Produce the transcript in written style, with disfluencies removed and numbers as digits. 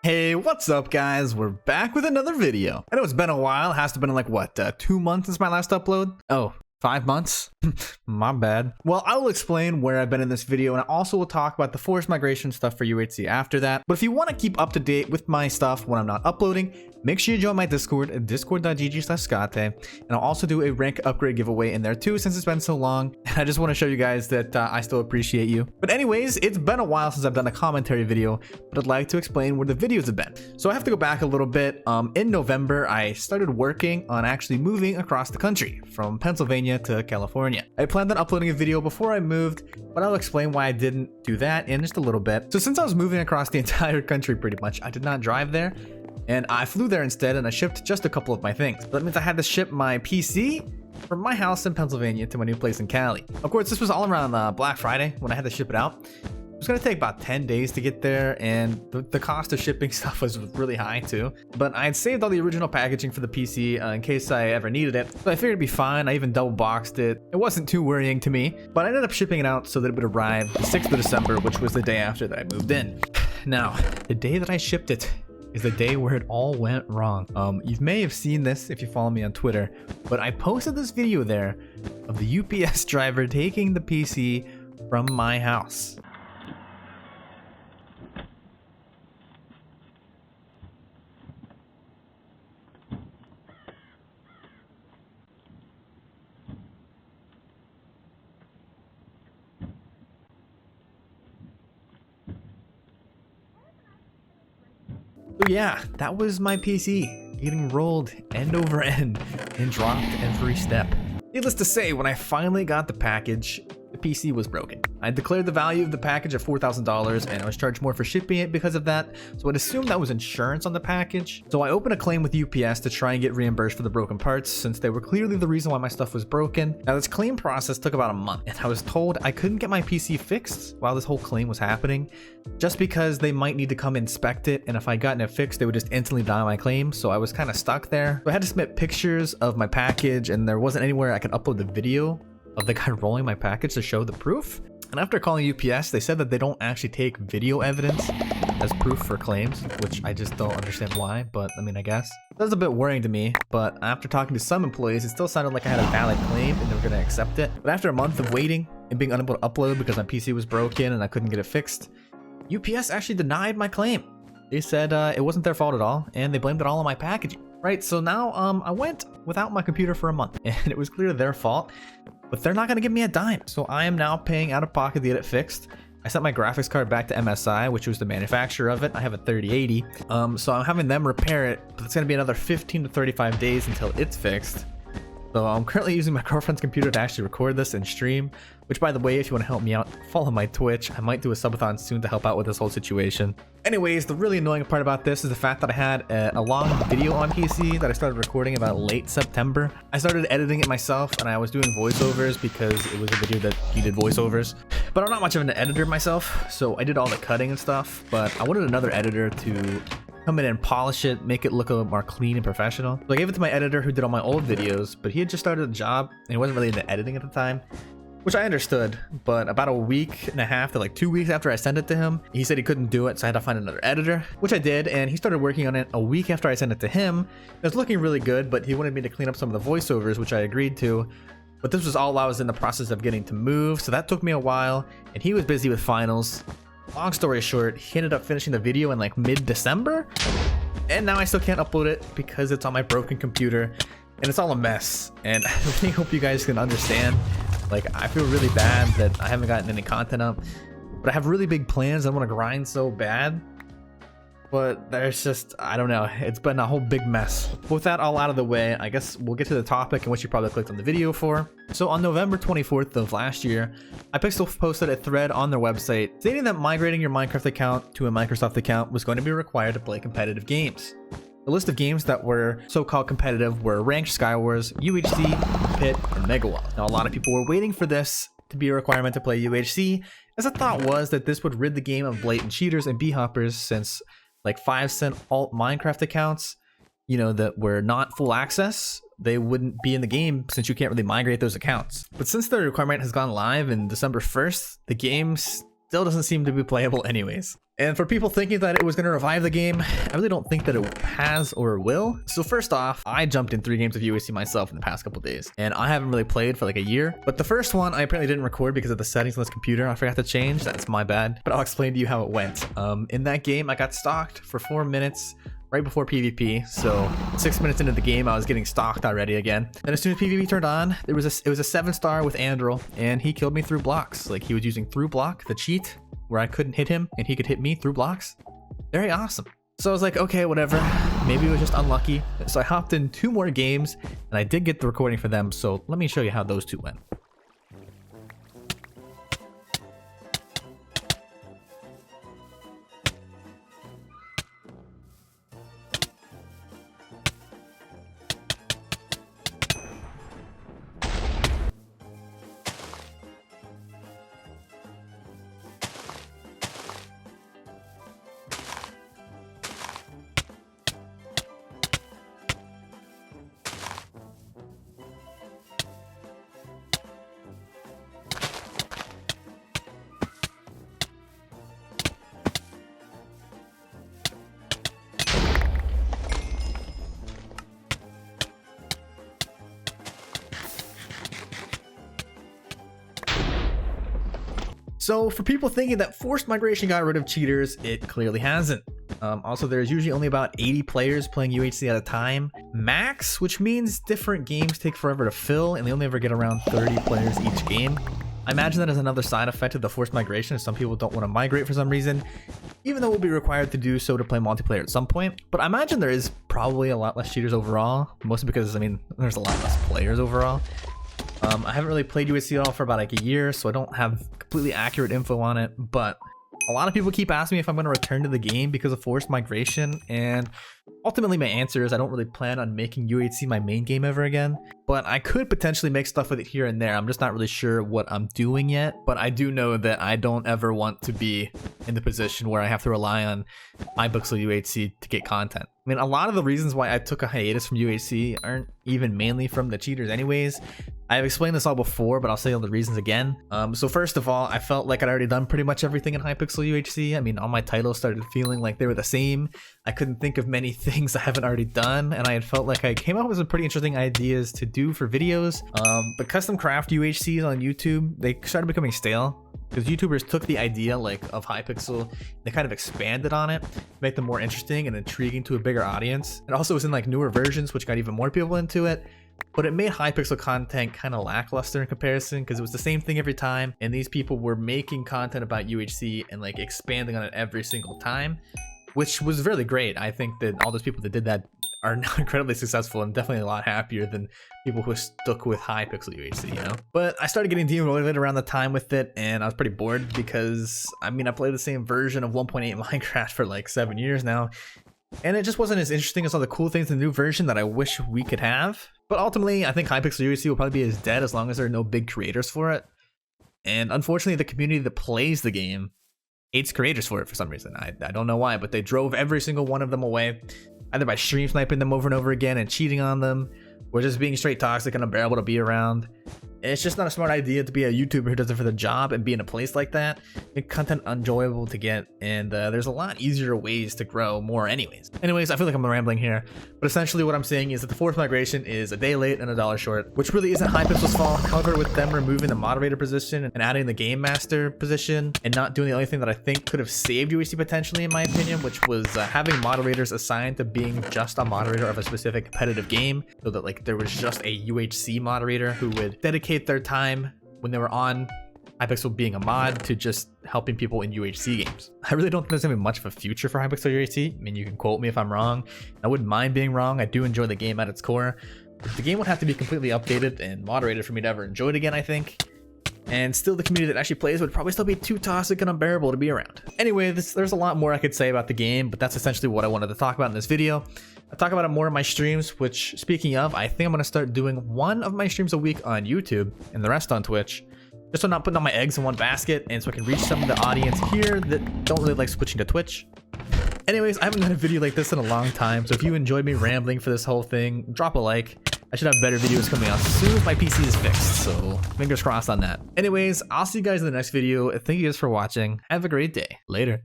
Hey, what's up guys? We're back with another video. I know it's been a while. It has to have been like what, 2 months since my last upload? Oh, 5 months? My bad. Well, I will explain where I've been in this video, and I also will talk about the forced migration stuff for UHC after that. But if you want to keep up to date with my stuff when I'm not uploading, make sure you join my Discord at discord.gg/scotteh, and I'll also do a rank upgrade giveaway in there too since it's been so long. I just want to show you guys that I still appreciate you. But anyways, it's been a while since I've done a commentary video, but I'd like to explain where the videos have been. So I have to go back a little bit. In November, I started working on actually moving across the country from Pennsylvania to California. I planned on uploading a video before I moved, but I'll explain why I didn't do that in just a little bit. So since I was moving across the entire country pretty much, I did not drive there. And I flew there instead, and I shipped just a couple of my things. That means I had to ship my PC from my house in Pennsylvania to my new place in Cali. Of course, this was all around Black Friday when I had to ship it out. It was going to take about 10 days to get there, and the cost of shipping stuff was really high too. But I had saved all the original packaging for the PC in case I ever needed it, so I figured it'd be fine. I even double boxed it. It wasn't too worrying to me, but I ended up shipping it out so that it would arrive the 6th of December, which was the day after that I moved in. Now, the day that I shipped it is the day where it all went wrong. You may have seen this if you follow me on Twitter, but I posted this video there of the UPS driver taking the PC from my house. So yeah, that was my PC getting rolled end over end and dropped every step. Needless to say, when I finally got the package, the PC was broken. I declared the value of the package at $4,000 and I was charged more for shipping it because of that, so I'd assume that was insurance on the package. So I opened a claim with UPS to try and get reimbursed for the broken parts since they were clearly the reason why my stuff was broken. Now this claim process took about a month, and I was told I couldn't get my PC fixed while this whole claim was happening just because they might need to come inspect it, and if I'd gotten it fixed they would just instantly deny my claim, so I was kind of stuck there. So I had to submit pictures of my package, and there wasn't anywhere I could upload the video of the guy rolling my package to show the proof. And after calling UPS, they said that they don't actually take video evidence as proof for claims, which I just don't understand why, but I mean, I guess. That was a bit worrying to me, but after talking to some employees, it still sounded like I had a valid claim and they were going to accept it. But after a month of waiting and being unable to upload because my PC was broken and I couldn't get it fixed, UPS actually denied my claim. They said it wasn't their fault at all, and they blamed it all on my packaging. Right, so now I went without my computer for a month, and it was clearly their fault, but they're not going to give me a dime. So I am now paying out of pocket to get it fixed. I sent my graphics card back to MSI, which was the manufacturer of it. I have a 3080, so I'm having them repair it, but it's going to be another 15 to 35 days until it's fixed. So I'm currently using my girlfriend's computer to actually record this and stream, which, by the way, if you want to help me out, follow my Twitch. I might do a subathon soon to help out with this whole situation. Anyways, the really annoying part about this is the fact that I had a long video on PC that I started recording about late September. I started editing it myself, and I was doing voiceovers because it was a video that needed voiceovers. But I'm not much of an editor myself, so I did all the cutting and stuff, but I wanted another editor to come in and polish it, make it look a little more clean and professional. So I gave it to my editor who did all my old videos, but he had just started a job and he wasn't really into editing at the time, which I understood. But about a week and a half to like 2 weeks after I sent it to him, he said he couldn't do it, so I had to find another editor, which I did, and he started working on it a week after I sent it to him. It was looking really good, but he wanted me to clean up some of the voiceovers, which I agreed to. But this was all I was in the process of getting to move, so that took me a while, and he was busy with finals. Long story short, he ended up finishing the video in like mid-December, and now I still can't upload it because it's on my broken computer, and it's all a mess. And I really hope you guys can understand. Like, I feel really bad that I haven't gotten any content up, but I have really big plans. I want to grind so bad, but there's just, I don't know, it's been a whole big mess. With that all out of the way, I guess we'll get to the topic in which you probably clicked on the video for. So on November 24th of last year, iPixel posted a thread on their website stating that migrating your Minecraft account to a Microsoft account was going to be required to play competitive games. The list of games that were so-called competitive were Ranked Skywars, UHC, Pit, and Megawall. Now a lot of people were waiting for this to be a requirement to play UHC, as the thought was that this would rid the game of blatant cheaters and b-hoppers, since like 5-cent alt Minecraft accounts, you know, that were not full access, they wouldn't be in the game since you can't really migrate those accounts. But since the requirement has gone live in December 1st, the games still doesn't seem to be playable anyways. And for people thinking that it was going to revive the game, I really don't think that it has or will. So first off, I jumped in 3 games of UHC myself in the past couple days, and I haven't really played for like a year. But the first one I apparently didn't record because of the settings on this computer I forgot to change. That's my bad. But I'll explain to you how it went. In that game, I got stalked for 4 minutes right before PvP. So 6 minutes into the game, I was getting stalked already again. And as soon as PvP turned on, it was a 7-star with Andrel, and he killed me through blocks. Like, he was using through block, the cheat, where I couldn't hit him and he could hit me through blocks. Very awesome. So I was like, okay, whatever. Maybe it was just unlucky. So I hopped in 2 more games, and I did get the recording for them. So let me show you how those 2 went. So for people thinking that forced migration got rid of cheaters, it clearly hasn't. Also, there's usually only about 80 players playing UHC at a time max, which means different games take forever to fill and they only ever get around 30 players each game. I imagine that is another side effect of the forced migration. Some people don't want to migrate for some reason, even though we'll be required to do so to play multiplayer at some point. But I imagine there is probably a lot less cheaters overall, mostly because, I mean, there's a lot less players overall. I haven't really played UHC at all for about like a year, so I don't have completely accurate info on it, but a lot of people keep asking me if I'm going to return to the game because of forced migration, and ultimately my answer is I don't really plan on making UHC my main game ever again, but I could potentially make stuff with it here and there. I'm just not really sure what I'm doing yet, but I do know that I don't ever want to be in the position where I have to rely on Hypixel UHC to get content. I mean, a lot of the reasons why I took a hiatus from UHC aren't even mainly from the cheaters anyways. I've explained this all before, but I'll say all the reasons again. So first of all, I felt like I'd already done pretty much everything in Hypixel UHC. I mean, all my titles started feeling like they were the same. I couldn't think of many things I haven't already done, and I had felt like I came up with some pretty interesting ideas to do for videos. But custom craft UHCs on YouTube, they started becoming stale, because YouTubers took the idea like of Hypixel, they kind of expanded on it to make them more interesting and intriguing to a bigger audience. It also was in like newer versions, which got even more people into it. But it made Hypixel content kind of lackluster in comparison because it was the same thing every time, and these people were making content about UHC and like expanding on it every single time, which was really great. I think that all those people that did that are now incredibly successful and definitely a lot happier than people who stuck with Hypixel UHC, you know? But I started getting demotivated around the time with it, and I was pretty bored because, I mean, I played the same version of 1.8 Minecraft for like 7 years now, and it just wasn't as interesting as all the cool things in the new version that I wish we could have. But ultimately, I think Hypixel UHC will probably be as dead as long as there are no big creators for it. And unfortunately, the community that plays the game hates creators for it for some reason. I don't know why, but they drove every single one of them away, either by stream sniping them over and over again and cheating on them, or just being straight toxic and unbearable to be around. It's just not a smart idea to be a YouTuber who does it for the job and be in a place like that. Make content enjoyable to get, and there's a lot easier ways to grow more anyways. Anyways, I feel like I'm rambling here, but essentially what I'm saying is that the forced migration is a day late and $1 short, which really isn't Hypixel's fault. However, with them removing the moderator position and adding the game master position and not doing the only thing that I think could have saved UHC potentially, in my opinion, which was having moderators assigned to being just a moderator of a specific competitive game, so that like there was just a UHC moderator who would dedicate their time when they were on Hypixel being a mod to just helping people in UHC games. I really don't think there's gonna be much of a future for Hypixel UHC. I mean, you can quote me if I'm wrong. I wouldn't mind being wrong. I do enjoy the game at its core. But the game would have to be completely updated and moderated for me to ever enjoy it again, I think. And still, the community that actually plays would probably still be too toxic and unbearable to be around. Anyway, there's a lot more I could say about the game, but that's essentially what I wanted to talk about in this video. I talk about it more in my streams, which, speaking of, I think I'm going to start doing one of my streams a week on YouTube and the rest on Twitch, just so I'm not putting all my eggs in one basket, and so I can reach some of the audience here that don't really like switching to Twitch. Anyways, I haven't done a video like this in a long time, so if you enjoyed me rambling for this whole thing, drop a like. I should have better videos coming out as soon as my PC is fixed, so fingers crossed on that. Anyways, I'll see you guys in the next video. Thank you guys for watching. Have a great day. Later.